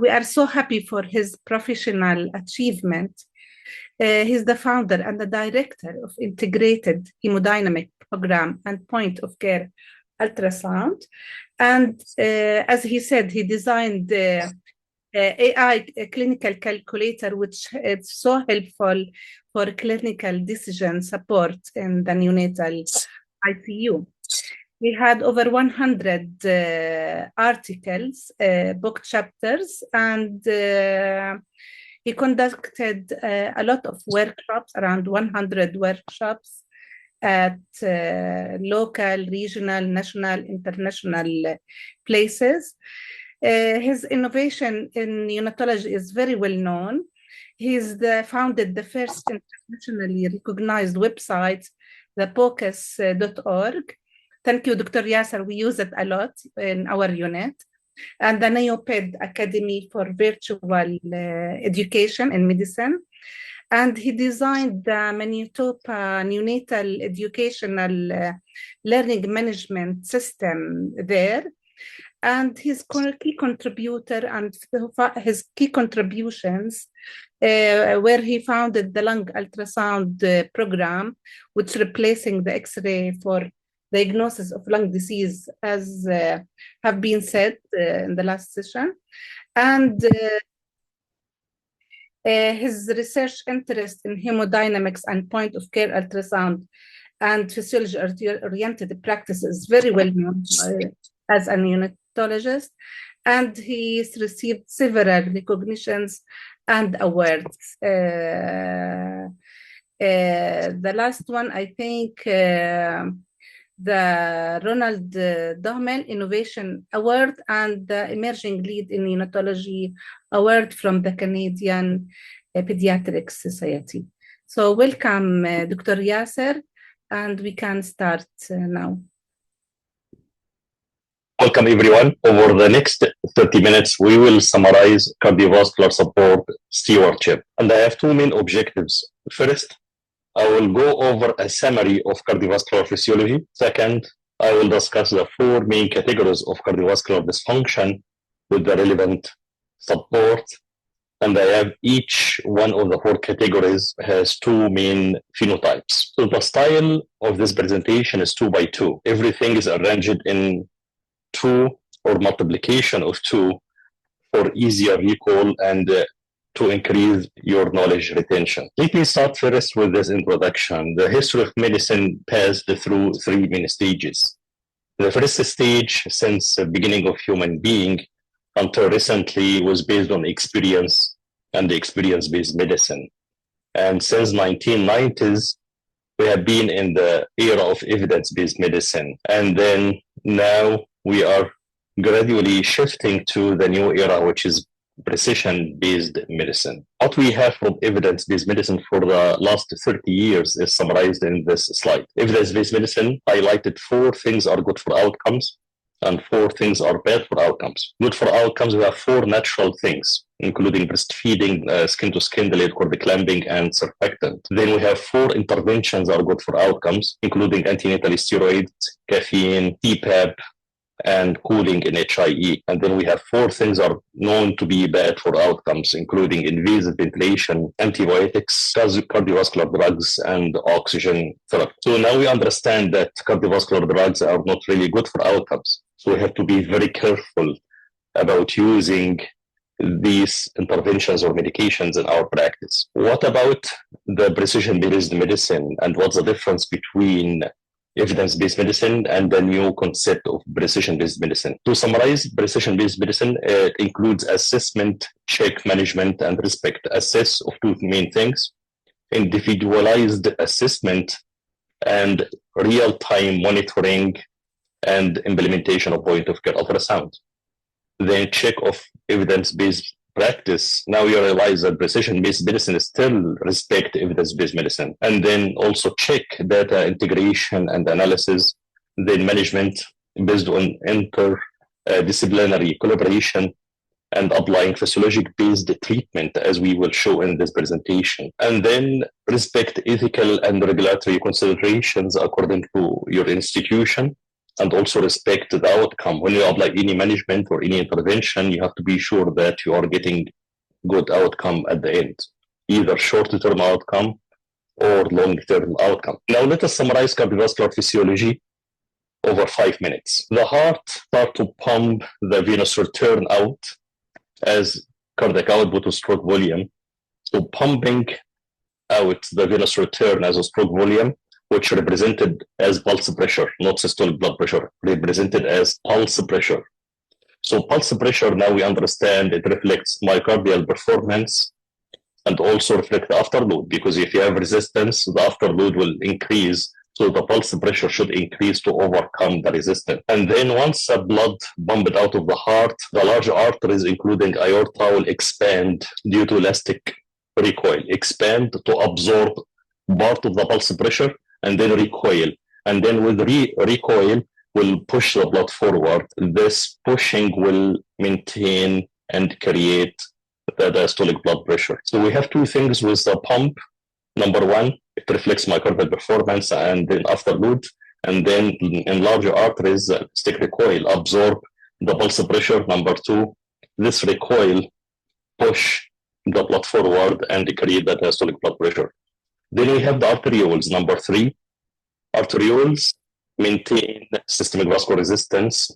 We are so happy for his professional achievement. He's the founder and the director of Integrated Hemodynamic Program and Point of Care Ultrasound. And as he said, he designed the AI clinical calculator, which is so helpful for clinical decision support in the neonatal ICU. We had over 100 articles, book chapters, and he conducted a lot of workshops, around 100 workshops at local, regional, national, international places. His innovation in neonatology is very well known. He's founded the first internationally recognized website, the POCUS.org. Thank you, Dr. Yasser. We use it a lot in our unit. And the NeoPed Academy for Virtual Education in Medicine. And he designed the Manitoba Neonatal Educational Learning Management System there. And his key contributor and his key contributions where he founded the lung ultrasound program, which replacing the X-ray for diagnosis of lung disease, as have been said in the last session. And his research interest in hemodynamics and point of care ultrasound and physiology-oriented practice is very well known as a neonatologist. And he's received several recognitions and awards. The last one, I think, the Ronald Dohmel Innovation Award and the Emerging Lead in Neonatology Award from the Canadian Pediatrics Society. So welcome, Dr. Yasser, and we can start now. Welcome, everyone. Over the next 30 minutes, we will summarize cardiovascular support stewardship. And I have two main objectives. First, I will go over a summary of cardiovascular physiology. Second, I will discuss the four main categories of cardiovascular dysfunction with the relevant support. And I have each one of the four categories has two main phenotypes. So the style of this presentation is 2 by 2. Everything is arranged in 2 or multiplication of 2 for easier recall and to increase your knowledge retention. Let me start first with this introduction. The history of medicine passed through 3 main stages. The first stage since the beginning of human being until recently was based on experience and experience-based medicine. And since 1990s, we have been in the era of evidence-based medicine. And then now we are gradually shifting to the new era, which is precision-based medicine. What we have from evidence-based medicine for the last 30 years is summarized in this slide. Evidence-based medicine highlighted 4 things are good for outcomes and 4 things are bad for outcomes. Good for outcomes, we have 4 natural things, including breastfeeding, skin-to-skin, delayed cord clamping, and surfactant. Then we have 4 interventions are good for outcomes, including antenatal steroids, caffeine, CPAP, and cooling in HIE. And then we have 4 things are known to be bad for outcomes, including invasive ventilation, antibiotics, cardiovascular drugs, and oxygen therapy. So now we understand that cardiovascular drugs are not really good for outcomes. So we have to be very careful about using these interventions or medications in our practice. What about the precision-based medicine, and what's the difference between evidence-based medicine and the new concept of precision-based medicine? To summarize, precision-based medicine includes assessment, check, management, and respect. Assess of 2 main things: individualized assessment and real-time monitoring and implementation of point-of-care ultrasound. Then check of evidence-based practice. Now you realize that precision-based medicine still respect evidence-based medicine. And then also check data integration and analysis, then management based on interdisciplinary collaboration and applying physiologic-based treatment, as we will show in this presentation. And then respect ethical and regulatory considerations according to your institution. and also respect the outcome. When you apply any management or any intervention, you have to be sure that you are getting good outcome at the end, either short-term outcome or long-term outcome. Now let us summarize cardiovascular physiology over 5 minutes. The heart starts to pump the venous return out as cardiac output to stroke volume. So pumping out the venous return as a stroke volume, which represented as pulse pressure, not systolic blood pressure, represented as pulse pressure. So pulse pressure, now we understand it reflects myocardial performance and also reflect the afterload, because if you have resistance, the afterload will increase. So the pulse pressure should increase to overcome the resistance. And then once the blood pumped out of the heart, the large arteries, including aorta, will expand due to elastic recoil, expand to absorb part of the pulse pressure and then recoil. And then with recoil, will push the blood forward. This pushing will maintain and create the diastolic blood pressure. So we have two things with the pump. Number one, it reflects myocardial performance and then afterload. And then in larger arteries, stick recoil, absorb the pulse pressure. Number two, this recoil push the blood forward and create the diastolic blood pressure. Then we have the arterioles. Number three, arterioles maintain systemic vascular resistance,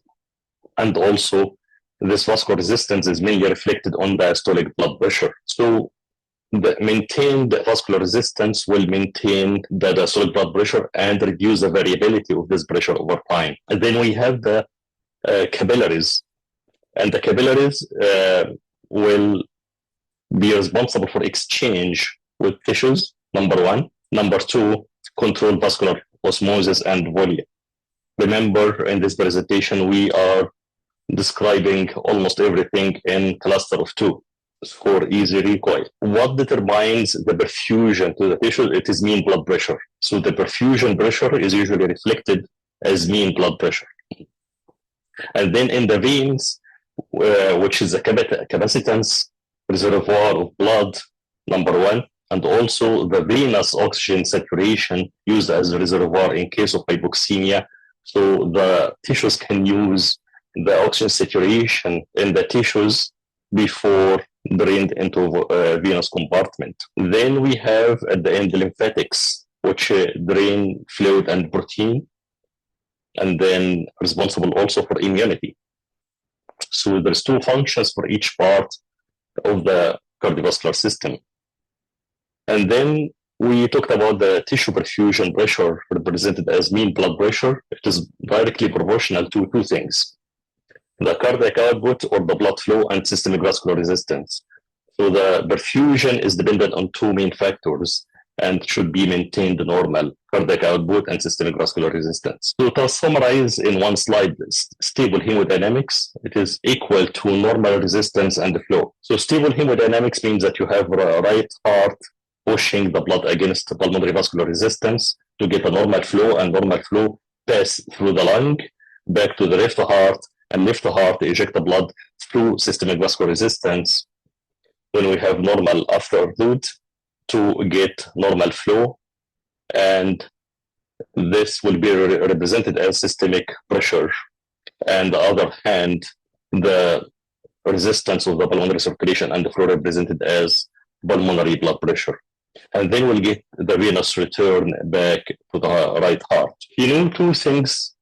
and also this vascular resistance is mainly reflected on diastolic blood pressure. So the maintained vascular resistance will maintain the diastolic blood pressure and reduce the variability of this pressure over time. And then we have the capillaries, and the capillaries will be responsible for exchange with tissues, number one. Number two, control vascular osmosis and volume. Remember, in this presentation, we are describing almost everything in cluster of two for easy recoil. What determines the perfusion to the tissue? It is mean blood pressure. So the perfusion pressure is usually reflected as mean blood pressure. And then in the veins, which is a capacitance reservoir of blood, number one, and also the venous oxygen saturation used as a reservoir in case of hypoxemia. So the tissues can use the oxygen saturation in the tissues before drained into venous compartment. Then we have at the end the lymphatics, which drain fluid and protein, and then responsible also for immunity. So there's two functions for each part of the cardiovascular system. And then we talked about the tissue perfusion pressure represented as mean blood pressure. It is directly proportional to two things: the cardiac output or the blood flow and systemic vascular resistance. So the perfusion is dependent on two main factors and should be maintained normal: cardiac output and systemic vascular resistance. So to summarize in one slide, stable hemodynamics, it is equal to normal resistance and flow. So stable hemodynamics means that you have a right heart pushing the blood against the pulmonary vascular resistance to get a normal flow, and normal flow pass through the lung back to the left heart, and left heart eject the blood through systemic vascular resistance when we have normal afterload to get normal flow, and this will be represented as systemic pressure. And the other hand, the resistance of the pulmonary circulation and the flow represented as pulmonary blood pressure. And then we'll get the venous return back to the right heart. You know, two things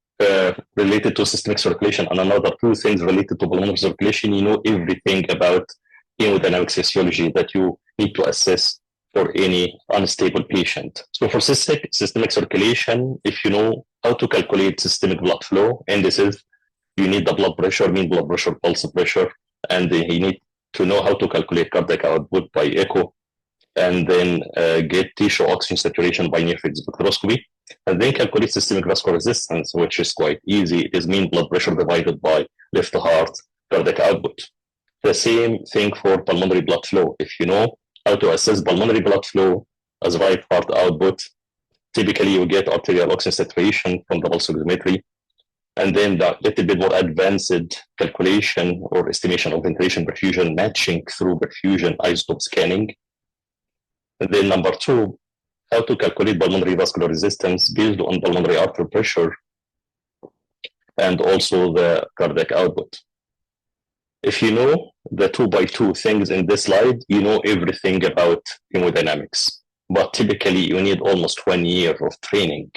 related to systemic circulation and another two things related to pulmonary circulation. You know everything about hemodynamic physiology that you need to assess for any unstable patient. So for systemic circulation, if you know how to calculate systemic blood flow indices, you need the blood pressure, mean blood pressure, pulse pressure, and you need to know how to calculate cardiac output by echo, and then get tissue oxygen saturation by near-field spectroscopy, and then calculate systemic vascular resistance, which is quite easy. It is mean blood pressure divided by left heart cardiac output. The same thing for pulmonary blood flow. If you know how to assess pulmonary blood flow as right heart output, typically you get arterial oxygen saturation from the pulse oximetry, and then the little bit more advanced calculation or estimation of ventilation perfusion matching through perfusion isotope scanning. And then number two, how to calculate pulmonary vascular resistance based on pulmonary artery pressure and also the cardiac output. If you know the 2x2 things in this slide, you know everything about hemodynamics. But typically, you need almost 1 year of training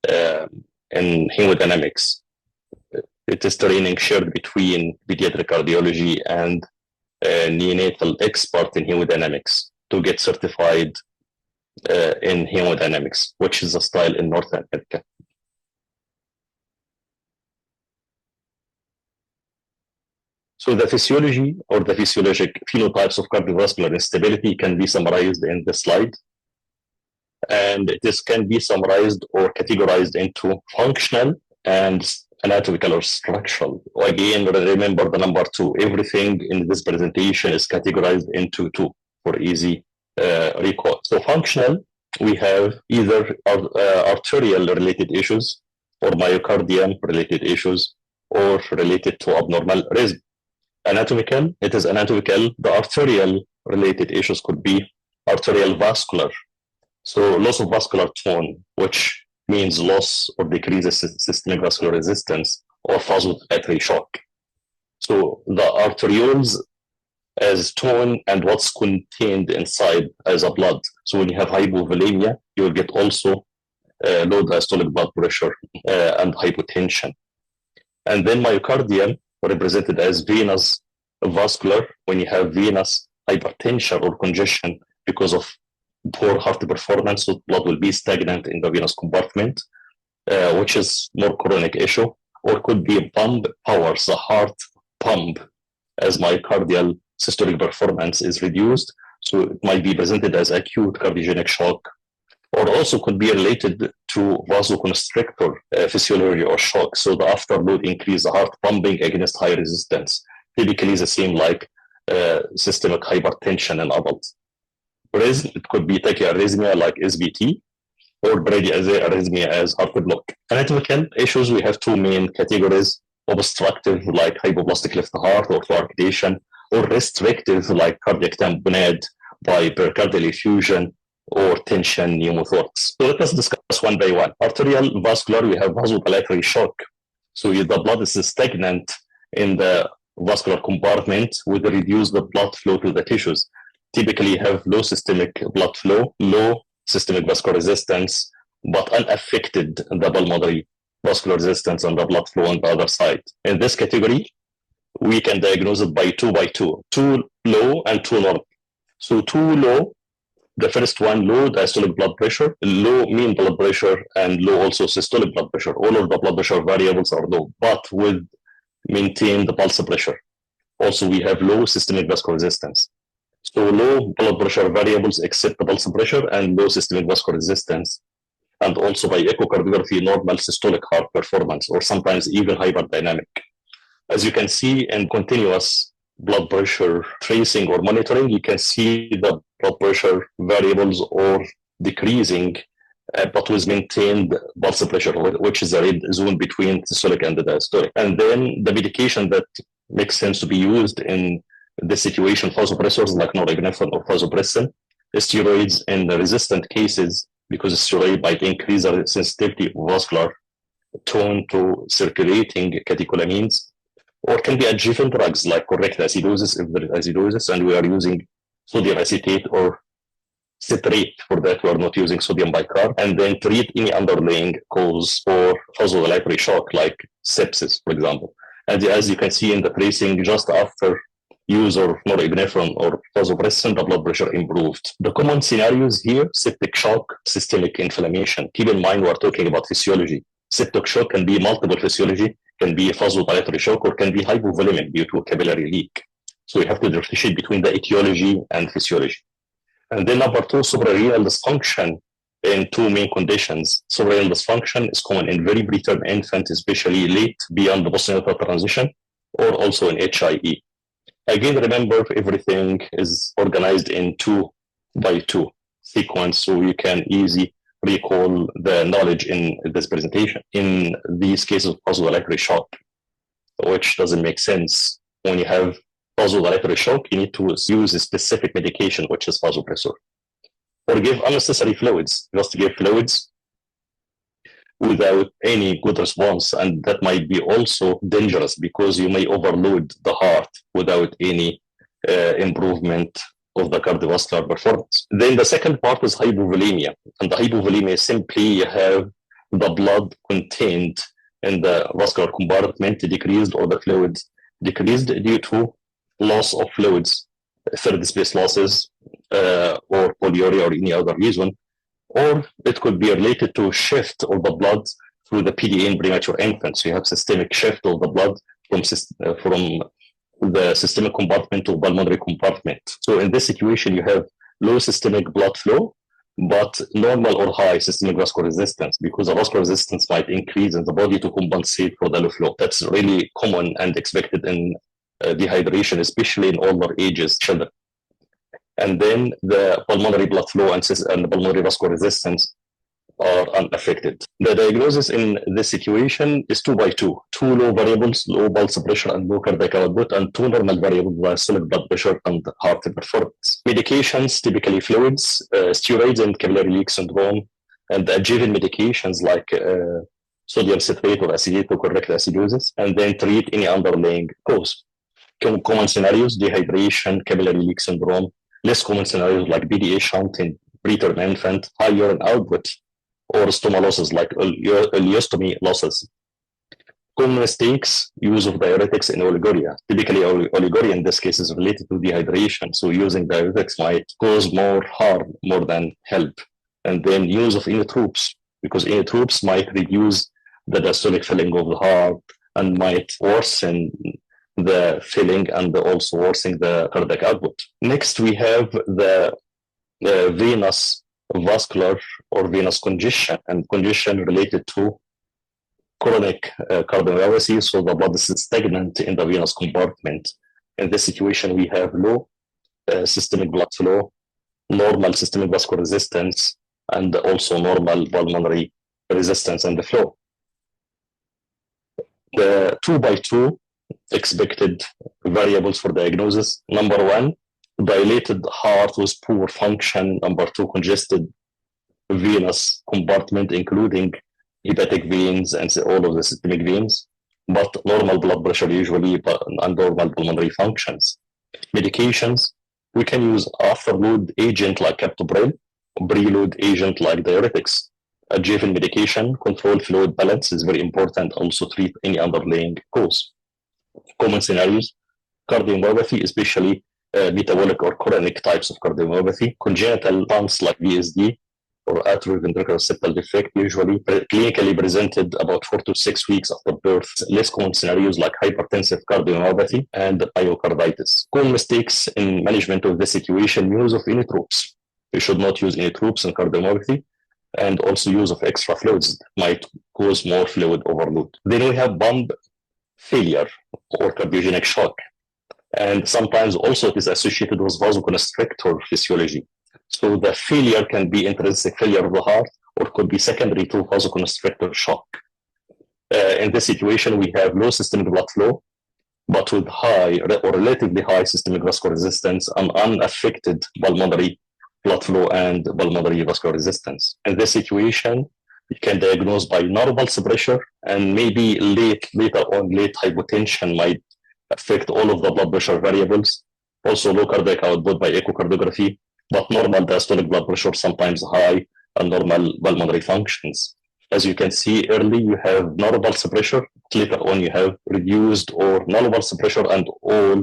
in hemodynamics. It is training shared between pediatric cardiology and neonatal expert in hemodynamics to get certified in hemodynamics, which is a style in North America. So the physiology or the physiologic phenotypes of cardiovascular instability can be summarized in this slide. And this can be summarized or categorized into functional and anatomical or structural. Again, remember the number 2. Everything in this presentation is categorized into 2 for easy recall. So functional, we have either arterial-related issues or myocardium-related issues or related to abnormal rhythm. Anatomical, it is anatomical. The arterial-related issues could be arterial vascular. So loss of vascular tone, which means loss or decreases systemic vascular resistance or vasodilatory shock. So the arterioles as tone and what's contained inside as a blood. So when you have hypovolemia, you will get also low diastolic blood pressure and hypotension. And then myocardium, represented as venous vascular, when you have venous hypertension or congestion because of poor heart performance, so blood will be stagnant in the venous compartment, which is more chronic issue, or could be pump powers, the heart pump, as myocardial systolic performance is reduced. So it might be presented as acute cardiogenic shock, or also could be related to vasoconstrictor physiology or shock. So the afterload increase the heart pumping against high resistance, typically the same like systemic hypertension in adults. Rhythm, it could be tachyarrhythmia like SVT, or bradyarrhythmia as heart block. Anatomical issues, we have 2 main categories: obstructive like hypoplastic left heart or coarctation, or restrictive like cardiac tamponade by pericardial effusion or tension pneumothorax. So let us discuss one by one. Arterial vascular, we have vasodilatory shock. So the blood is stagnant in the vascular compartment with reduced blood flow to the tissues. Typically have low systemic blood flow, low systemic vascular resistance, but unaffected the pulmonary vascular resistance and the blood flow on the other side. In this category, we can diagnose it by 2x2, 2 low and 2 normal. So 2 low, the first one, low diastolic blood pressure, low mean blood pressure, and low also systolic blood pressure. All of the blood pressure variables are low, but with maintained pulse pressure. Also, we have low systemic vascular resistance. So low blood pressure variables except the pulse pressure and low systemic vascular resistance. And also by echocardiography, normal systolic heart performance, or sometimes even hyperdynamic. As you can see in continuous blood pressure tracing or monitoring, you can see the blood pressure variables or decreasing, but with maintained pulse pressure, which is the red zone between systolic and the diastolic. And then the medication that makes sense to be used in this situation, vasopressors like norepinephrine or vasopressin, steroids in the resistant cases, because steroid might increase the sensitivity of vascular tone to circulating catecholamines, or can be adjuvant drugs like correct acidosis if there is acidosis, and we are using sodium acetate or citrate. For that, we are not using sodium bicarb, and then treat any underlying cause for vasodilatory shock like sepsis, for example. And as you can see in the tracing, just after use of norepinephrine or vasopressin, the blood pressure improved. The common scenarios here: septic shock, systemic inflammation. Keep in mind, we're talking about physiology. Septic shock can be multiple physiology, can be vasodilatory shock, or can be hypovolemic due to a capillary leak. So we have to differentiate between the etiology and physiology. And then number 2, suprarenal dysfunction in 2 main conditions. Suprarenal dysfunction is common in very preterm infants, especially late beyond the postnatal transition, or also in HIE. Again, remember, everything is organized in 2x2 sequence, so you can easily recall the knowledge in this presentation. In these cases of vasodilatory shock, which doesn't make sense. When you have vasodilatory shock, you need to use a specific medication, which is vasopressor. Or give unnecessary fluids. Just to give fluids without any good response. And that might be also dangerous because you may overload the heart without any improvement of the cardiovascular performance. Then the second part is hypovolemia. And the hypovolemia is simply you have the blood contained in the vascular compartment decreased or the fluids decreased due to loss of fluids, third space losses, or polyuria or any other reason. Or it could be related to shift of the blood through the PDA in premature infants. So you have systemic shift of the blood from the systemic compartment to pulmonary compartment. So in this situation, you have low systemic blood flow, but normal or high systemic vascular resistance, because the vascular resistance might increase in the body to compensate for the low flow. That's really common and expected in dehydration, especially in older ages children. And then the pulmonary blood flow and the pulmonary vascular resistance are unaffected. The diagnosis in this situation is 2 by 2. 2 low variables, low pulse pressure and low cardiac output, and 2 normal variables, systolic blood pressure and heart performance. Medications, typically fluids, steroids and capillary leak syndrome, and adjuvant medications like sodium citrate or acetate to correct acidosis, and then treat any underlying cause. Common scenarios, dehydration, capillary leak syndrome. Less common scenarios like PDA shunt in preterm infant, high urine output, or stoma losses like ileostomy losses. Common mistakes, use of diuretics in oliguria. Typically, oliguria in this case is related to dehydration, so using diuretics might cause more harm more than help. And then use of inotropes, because inotropes might reduce the diastolic filling of the heart and might worsen the filling and also worsening the cardiac output. Next, we have the venous vascular or venous congestion, and congestion related to chronic cardiomyopathy, so the blood is stagnant in the venous compartment. In this situation, we have low systemic blood flow, normal systemic vascular resistance, and also normal pulmonary resistance and the flow. The 2 by 2 expected variables for diagnosis. Number 1, dilated heart with poor function. Number 2, congested venous compartment, including hepatic veins and all of the systemic veins, but normal blood pressure usually and normal pulmonary functions. Medications, we can use afterload agent like captopril, preload agent like diuretics. Adjuvant medication, control fluid balance is very important, also treat any underlying cause. Common scenarios, cardiomyopathy, especially metabolic or chronic types of cardiomyopathy, congenital pumps like VSD or atrioventricular septal defect, usually clinically presented about 4 to 6 weeks after birth. Less common scenarios like hypertensive cardiomyopathy and myocarditis. Common mistakes in management of the situation, use of inotropes. You should not use inotropes in cardiomyopathy, and also use of extra fluids might cause more fluid overload. Then we have pump failure or cardiogenic shock. And sometimes also it is associated with vasoconstrictor physiology. So the failure can be intrinsic failure of the heart or could be secondary to vasoconstrictor shock. In this situation, we have low systemic blood flow, but with high or relatively high systemic vascular resistance and unaffected pulmonary blood flow and pulmonary vascular resistance. In this situation, you can diagnose by normal pulse pressure, and maybe later on late hypotension might affect all of the blood pressure variables. Also low cardiac output by echocardiography, but normal diastolic blood pressure, sometimes high, and normal pulmonary functions. As you can see early, you have normal pulse pressure. Later on, you have reduced or normal pulse pressure, and all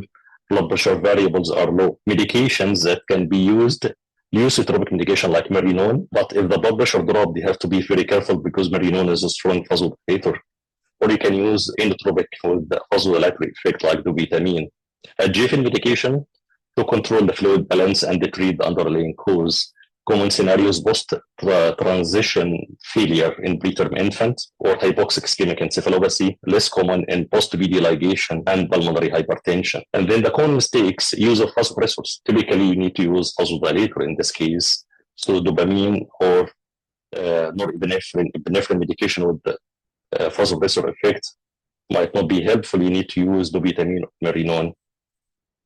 blood pressure variables are low. Medications that can be used, lusitropic medication like Merinone, but if the blood pressure drops, you have to be very careful because Merinone is a strong vasodilator. Or you can use inotropic with the vasodilatory effect like dobutamine. Adjuvant medication to control the fluid balance and treat the underlying cause. Common scenarios, post-transition failure in preterm infant or hypoxic ischemic encephalopathy, less common in post-PD ligation and pulmonary hypertension. And then the common mistakes, use of vasopressors. Typically, you need to use vasodilator in this case. So dopamine or norepinephrine medication with the vasopressor effect might not be helpful. You need to use dobutamine or Merinone.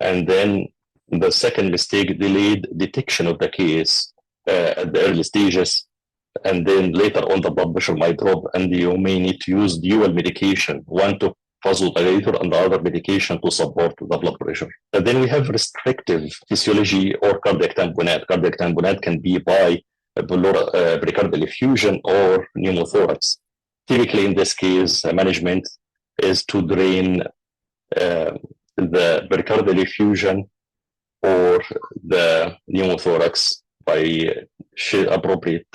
And then the second mistake, delayed detection of the case at the early stages. and then later on the blood pressure might drop, and you may need to use dual medication, one to vasodilator and the other medication to support the blood pressure. And then we have restrictive physiology or cardiac tamponade. Cardiac tamponade can be by pericardial effusion or pneumothorax. Typically, in this case, management is to drain the pericardial effusion or the pneumothorax by appropriate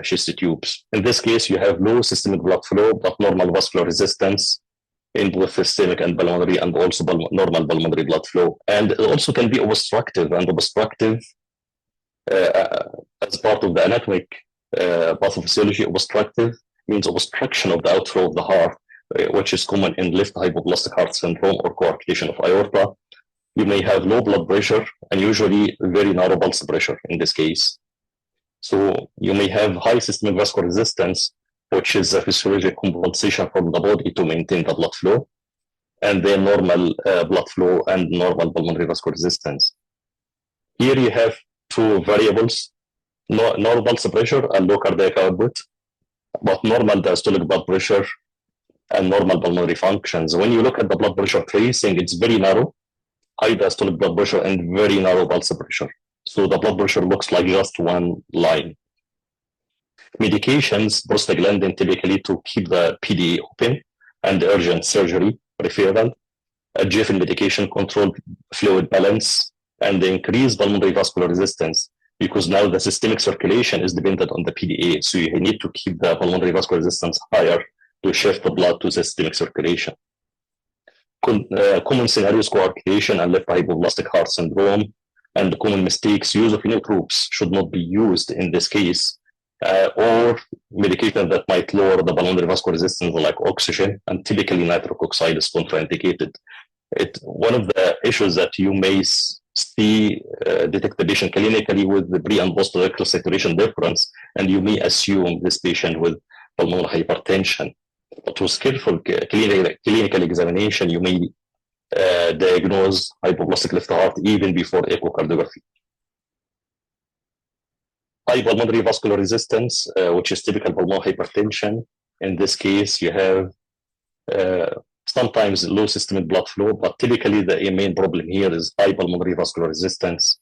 chest tubes. In this case, you have low systemic blood flow, but normal vascular resistance in both systemic and pulmonary, and also normal pulmonary blood flow. And it also can be obstructive, and obstructive as part of the anatomic pathophysiology. Obstructive means obstruction of the outflow of the heart, which is common in left hypoplastic heart syndrome or coarctation of aorta. You may have low blood pressure and usually very narrow pulse pressure in this case. So you may have high systemic vascular resistance, which is a physiologic compensation from the body to maintain the blood flow, and then normal blood flow and normal pulmonary vascular resistance. Here you have two variables, normal pulse pressure and low cardiac output, but normal diastolic blood pressure and normal pulmonary functions. When you look at the blood pressure tracing, it's very narrow, high diastolic blood pressure and very narrow pulse pressure. So the blood pressure looks like just one line. Medications, prostaglandin typically to keep the PDA open and urgent surgery referral, adjuvant medication control fluid balance, and increase pulmonary vascular resistance, because now the systemic circulation is dependent on the PDA. So you need to keep the pulmonary vascular resistance higher to shift the blood to systemic circulation. Common scenarios, coarctation and left hypoplastic heart syndrome, and common mistakes, use of nootropics should not be used in this case, or medication that might lower the pulmonary vascular resistance like oxygen, and typically nitric oxide is contraindicated. One of the issues that you may see detect the patient clinically with the pre and post electrical saturation difference, and you may assume this patient with pulmonary hypertension. But with skillful clinical examination, you may diagnose hypoplastic left heart even before echocardiography. High pulmonary vascular resistance, which is typical pulmonary hypertension. In this case, you have sometimes low systemic blood flow, but typically the main problem here is high pulmonary vascular resistance.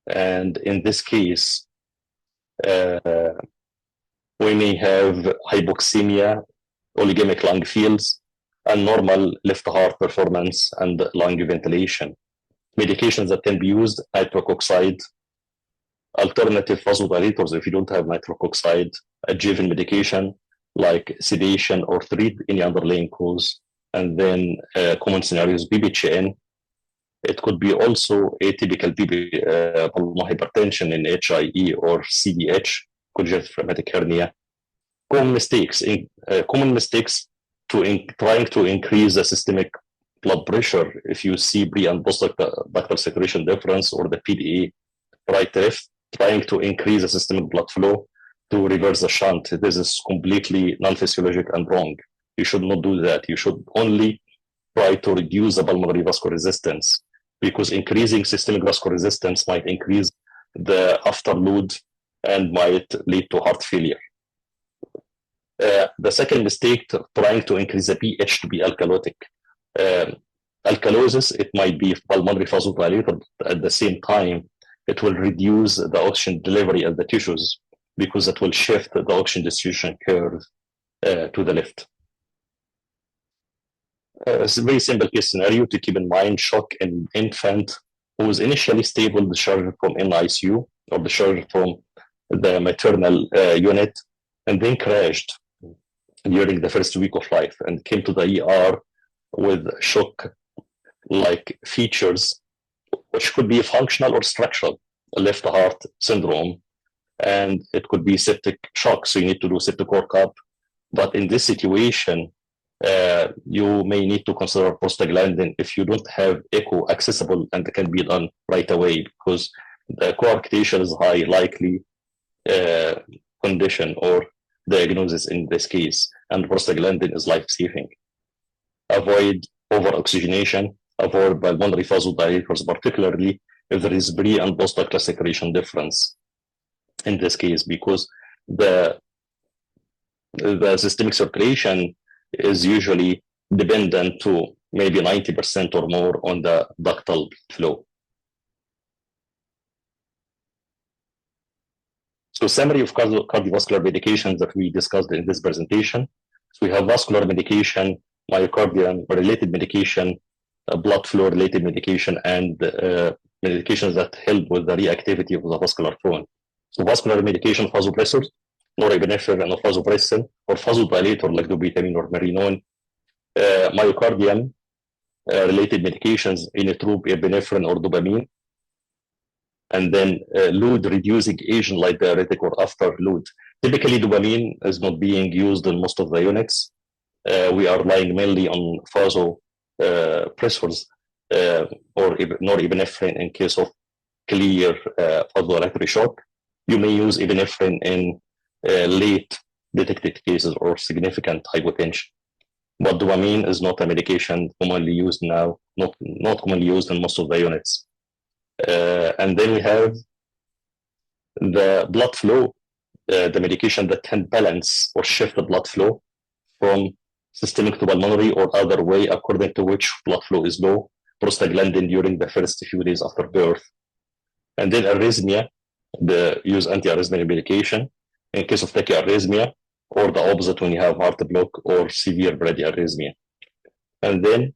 And in this case, we may have hypoxemia, oligemic lung fields, and normal left heart performance and lung ventilation. Medications that can be used, nitric oxide, alternative vasodilators if you don't have nitric oxide, adjuvant medication like sedation or treat any underlying cause, and then common scenarios, BPHN. It could be also atypical pulmonary hypertension in HIE or CDH, congenital traumatic hernia. Common mistakes trying to increase the systemic blood pressure. If you see pre and post ductal saturation difference or the PDA right left, trying to increase the systemic blood flow to reverse the shunt. This is completely non-physiologic and wrong. You should not do that. You should only try to reduce the pulmonary vascular resistance, because increasing systemic vascular resistance might increase the afterload and might lead to heart failure. The second mistake, trying to increase the pH to be alkalotic. Alkalosis, it might be pulmonary vasodilator, but at the same time, it will reduce the oxygen delivery at the tissues, because it will shift the oxygen distribution curve to the left. It's a very simple case scenario to keep in mind: shock in infant who was initially stable, discharged from NICU or discharged from the maternal unit, and then crashed during the first week of life and came to the ER with shock-like features, which could be functional or structural, left heart syndrome, and it could be septic shock, so you need to do septic workup. But in this situation, you may need to consider prostaglandin if you don't have echo accessible and it can be done right away, because the coarctation is high likely condition or diagnosis in this case, and prostaglandin is life-saving. Avoid over-oxygenation, avoid pulmonary vasodilators, particularly if there is pre and post ductal secretion difference in this case, because the the systemic circulation is usually dependent to maybe 90% or more on the ductal flow. So summary of cardiovascular medications that we discussed in this presentation. So we have vascular medication, myocardium-related medication, blood flow-related medication, and medications that help with the reactivity of the vascular tone. So vascular medication, vasopressors, norepinephrine and vasopressin, or vasodilator like dobutamine or marinone. Myocardium-related medications, inotrope, epinephrine, or dopamine. And then load-reducing agent like diuretic or after-load. Typically, dopamine is not being used in most of the units. We are relying mainly on vasopressors or norepinephrine in case of clear vasodilatory shock. You may use epinephrine in late detected cases or significant hypotension. But dopamine is not a medication commonly used now, not commonly used in most of the units. And then we have the blood flow, the medication that can balance or shift the blood flow from systemic to pulmonary or other way according to which blood flow is low, prostaglandin during the first few days after birth. And then arrhythmia, use antiarrhythmic medication in case of tachyarrhythmia, or the opposite when you have heart block or severe bradyarrhythmia. And then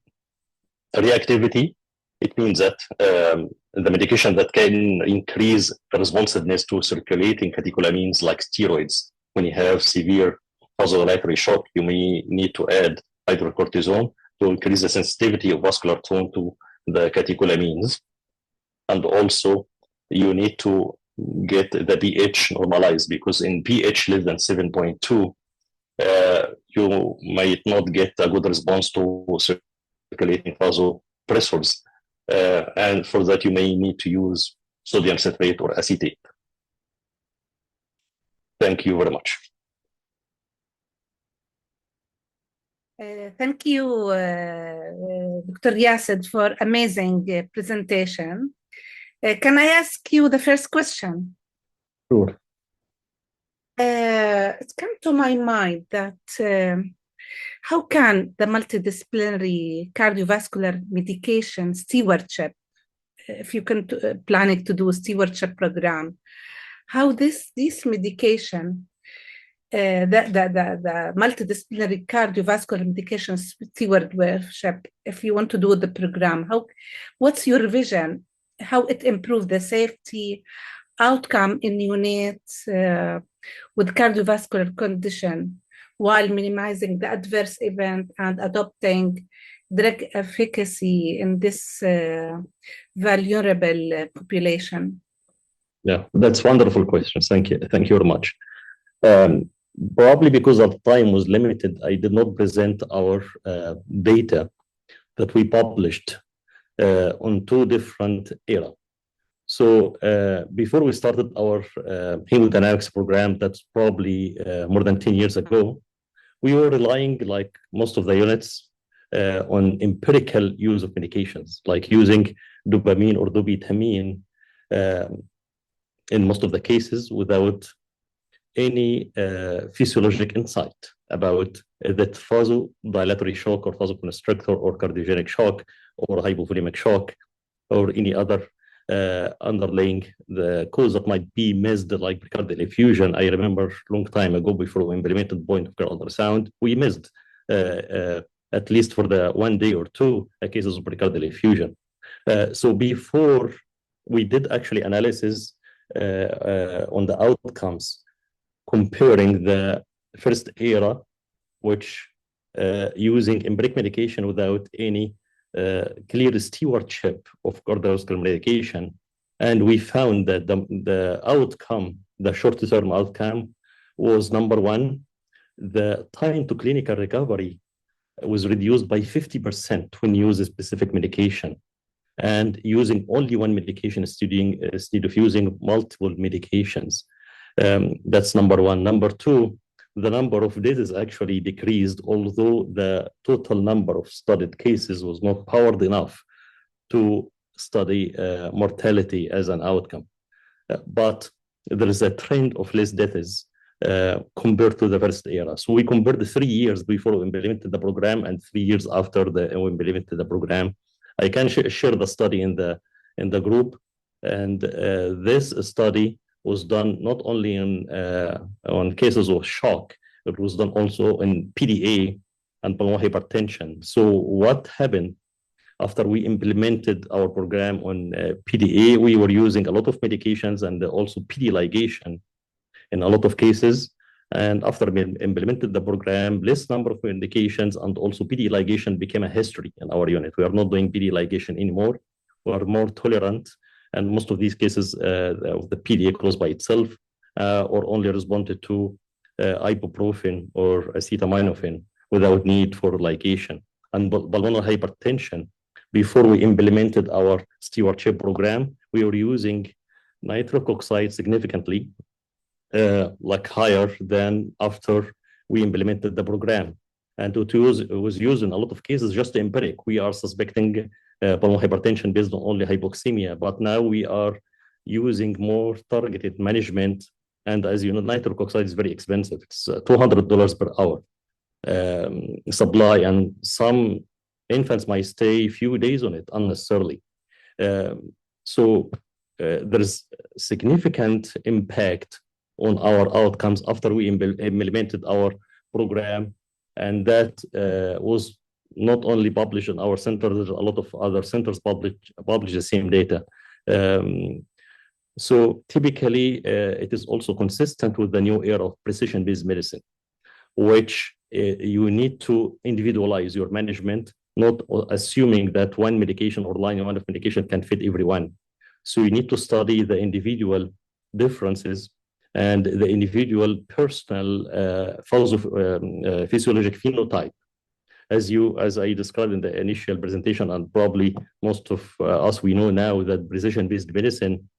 reactivity, it means that the medication that can increase the responsiveness to circulating catecholamines like steroids. When you have severe vasodilatory shock, you may need to add hydrocortisone to increase the sensitivity of vascular tone to the catecholamines. And also, you need to get the pH normalized, because in pH less than 7.2, you might not get a good response to circulating vasopressors. And for that, you may need to use sodium citrate or acetate. Thank you very much. Thank you, Dr. Yasser, for amazing presentation. Can I ask you the first question? Sure. It's come to my mind that how can the multidisciplinary cardiovascular medication stewardship, if you can planning to do a stewardship program, how this medication, the multidisciplinary cardiovascular medication stewardship, if you want to do the program, what's your vision? How it improve the safety outcome in units with cardiovascular condition, while minimizing the adverse event and adopting drug efficacy in this vulnerable population? Yeah, that's wonderful questions. Thank you. Thank you very much. Probably because our time was limited, I did not present our data that we published on two different eras. So before we started our hemodynamics program, that's probably more than 10 years ago, we were relying, like most of the units, on empirical use of medications, like using dopamine or dobutamine in most of the cases without any physiologic insight about that vasodilatory shock or vasoconstrictor or cardiogenic shock or hypovolemic shock or any other underlying the cause that might be missed, like pericardial effusion. I remember a long time ago, before we implemented point of care ultrasound, we missed at least for the 1 day or two cases of pericardial effusion. So before we did actually analysis on the outcomes, comparing the first era, which using empiric medication without any clear stewardship of cardiovascular medication, and we found that the outcome, the short-term outcome, was number one, the time to clinical recovery was reduced by 50% when you use a specific medication, and using only one medication instead of using multiple medications. That's number one. Number two, the number of deaths actually decreased, although the total number of studied cases was not powered enough to study mortality as an outcome. But there is a trend of less deaths compared to the first era. So we compared the 3 years before we implemented the program and 3 years after we implemented the program. I can share the study in the group. And this study was done not only on cases of shock, it was done also in PDA and pulmonary hypertension. So what happened after we implemented our program on PDA? We were using a lot of medications and also PD ligation in a lot of cases. And after we implemented the program, less number of medications and also PD ligation became a history in our unit. We are not doing PD ligation anymore. We are more tolerant. And most of these cases of the PDA closed by itself or only responded to ibuprofen or acetaminophen without need for ligation. And pulmonary hypertension, before we implemented our stewardship program, we were using nitric oxide significantly, like higher than after we implemented the program. And it was used in a lot of cases just empiric. We are suspecting pulmonary hypertension based on only hypoxemia, but now we are using more targeted management. And as you know, nitric oxide is very expensive. It's $200 per hour supply, and some infants might stay a few days on it unnecessarily. So there's significant impact on our outcomes after we implemented our program. And that was not only published in our center, there's a lot of other centers publish the same data. So typically, it is also consistent with the new era of precision-based medicine, which you need to individualize your management, not assuming that one medication or line of medication can fit everyone. So you need to study the individual differences and the individual personal physiologic phenotype. As I described in the initial presentation, and probably most of us, we know now that precision-based medicine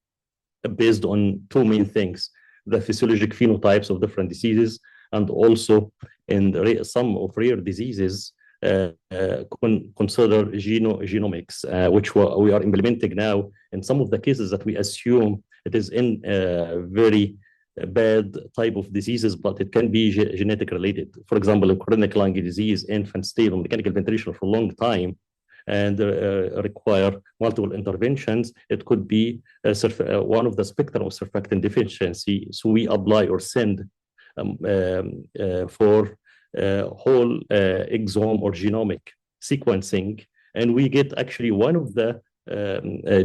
based on two main things: the physiologic phenotypes of different diseases, and also in some of rare diseases, consider genomics, which we are implementing now in some of the cases that we assume it is in very bad type of diseases, but it can be genetic related. For example, in chronic lung disease, infants stay on mechanical ventilation for a long time and require multiple interventions. It could be one of the spectrum of surfactant deficiency. So we apply or send for whole exome or genomic sequencing, and we get actually one of the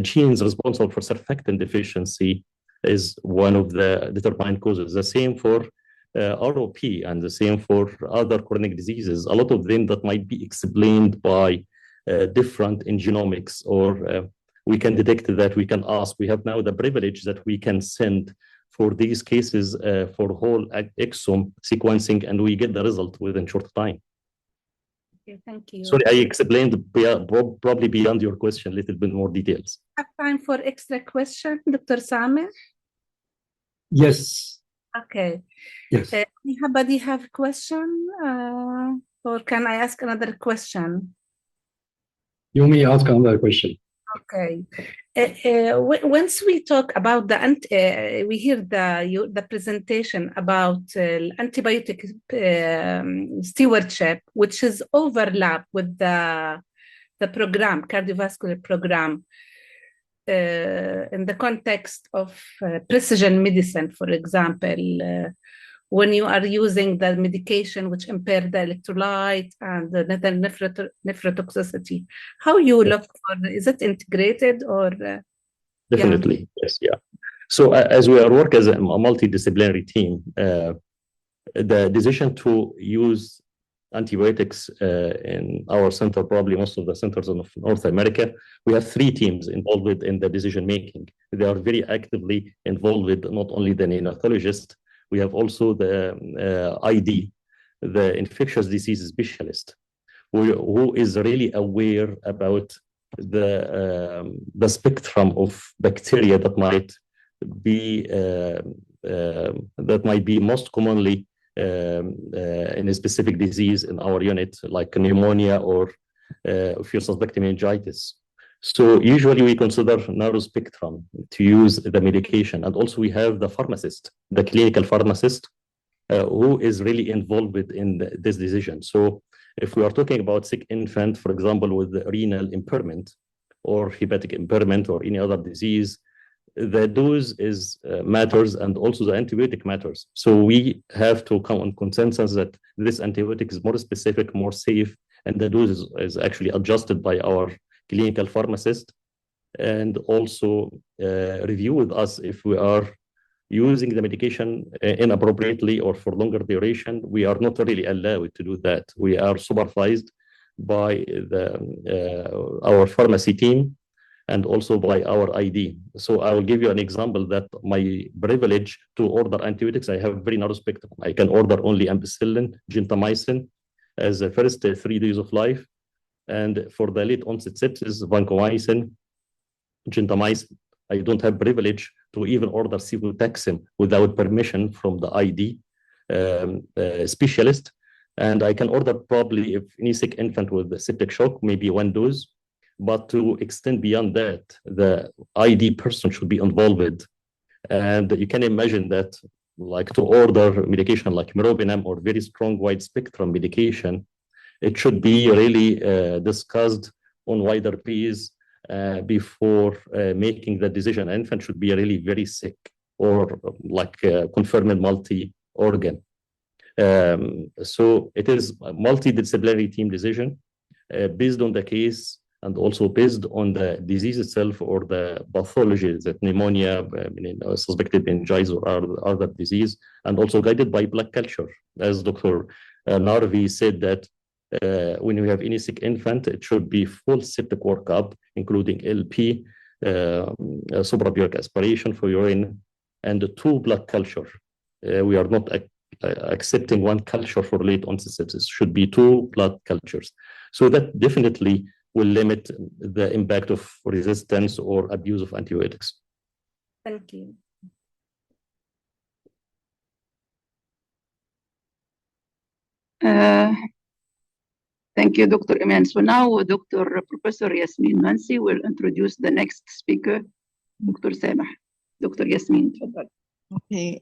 genes responsible for surfactant deficiency is one of the determined causes. The same for ROP and the same for other chronic diseases. A lot of them that might be explained by different in genomics, or we can detect that, we can ask. We have now the privilege that we can send for these cases for whole exome sequencing, and we get the result within short time. Okay, thank you. Sorry, I explained probably beyond your question, a little bit more details. Have time for extra question, Dr. Samir? Yes. Okay. Yes. Anybody have a question? Or can I ask another question? You may ask another question. Okay. Once we talk about we hear the presentation about antibiotic stewardship, which is overlap with the program, cardiovascular program, in the context of precision medicine, for example, when you are using the medication which impair the electrolyte and the nephrotoxicity, how you look for, is it integrated or? Definitely, yes, yeah. So as we are working as a multidisciplinary team, the decision to use antibiotics in our center, probably most of the centers of North America, we have 3 teams involved in the decision making. They are very actively involved with not only the neonatologist, we have also the ID, the infectious disease specialist, who is really aware about the spectrum of bacteria that might be most commonly in a specific disease in our unit, like pneumonia or if you're suspecting meningitis. So usually we consider narrow spectrum to use the medication. And also we have the pharmacist, the clinical pharmacist, who is really involved in this decision. So if we are talking about sick infant, for example, with renal impairment or hepatic impairment or any other disease, the dose matters, and also the antibiotic matters. So we have to come on consensus that this antibiotic is more specific, more safe, and the dose is actually adjusted by our clinical pharmacist, and also review with us if we are using the medication inappropriately or for longer duration. We are not really allowed to do that. We are supervised by our pharmacy team and also by our ID. So I will give you an example that my privilege to order antibiotics, I have very narrow spectrum. I can order only ampicillin, gentamicin as the first 3 days of life. And for the late onset sepsis, vancomycin, gentamicin. I don't have privilege to even order cefotaxime without permission from the ID specialist. And I can order probably if any sick infant with septic shock, maybe 1 dose. But to extend beyond that, the ID person should be involved. And you can imagine that, like, to order medication like meropenem or very strong wide spectrum medication, it should be really discussed on wider base before making the decision. An infant should be really very sick or like confirmed multi-organ. So it is a multidisciplinary team decision based on the case and also based on the disease itself or the pathology, that pneumonia, suspected meningitis or other disease, and also guided by blood culture. As Dr. Narvi said that when we have any sick infant, it should be full septic workup, including LP, suprapubic aspiration for urine, and 2 blood culture. We are not accepting 1 culture for late onset sepsis. Should be 2 blood cultures. So that definitely will limit the impact of resistance or abuse of antibiotics. Thank you. Thank you, Dr. Iman. So now Professor Yasmin Mansi will introduce the next speaker, Dr. Sameh. Dr. Yasmin, تفضل. Okay.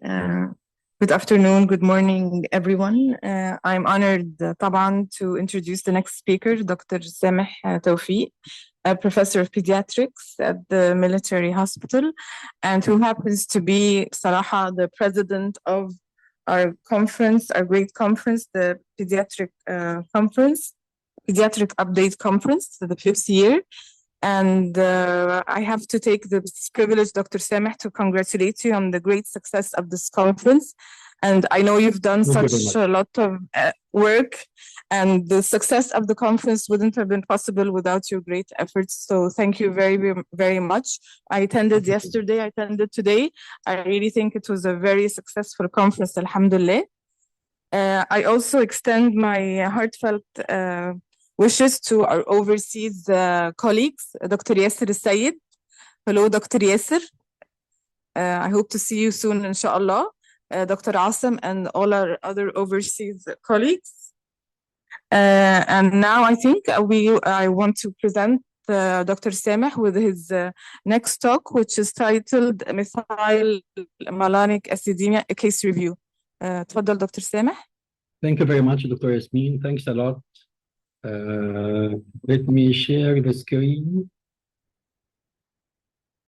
Good afternoon, good morning, everyone. I'm honored, طبعا, to introduce the next speaker, Dr. Sameh Tawfiq, a professor of pediatrics at the military hospital, and who happens to be, صراحة, the president of our conference, our great conference, the Pediatric Update Conference, the 5th year. And I have to take this privilege, Dr. Sameh, to congratulate you on the great success of this conference. And I know you've done such a lot of work, and the success of the conference wouldn't have been possible without your great efforts. So thank you very, very much. I attended yesterday, I attended today. I really think it was a very successful conference, alhamdulillah. I also extend my heartfelt wishes to our overseas colleagues, Dr. Yasser Elsayed. Hello, Dr. Yasser. I hope to see you soon, inshallah. Dr. Asim and all our other overseas colleagues. And now I think I want to present Dr. Sameh with his next talk, which is titled Methylmalonic Acidemia, a Case Review. تفضل Dr. Sameh. Thank you very much, Dr. Yasmin. Thanks a lot. Let me share the screen.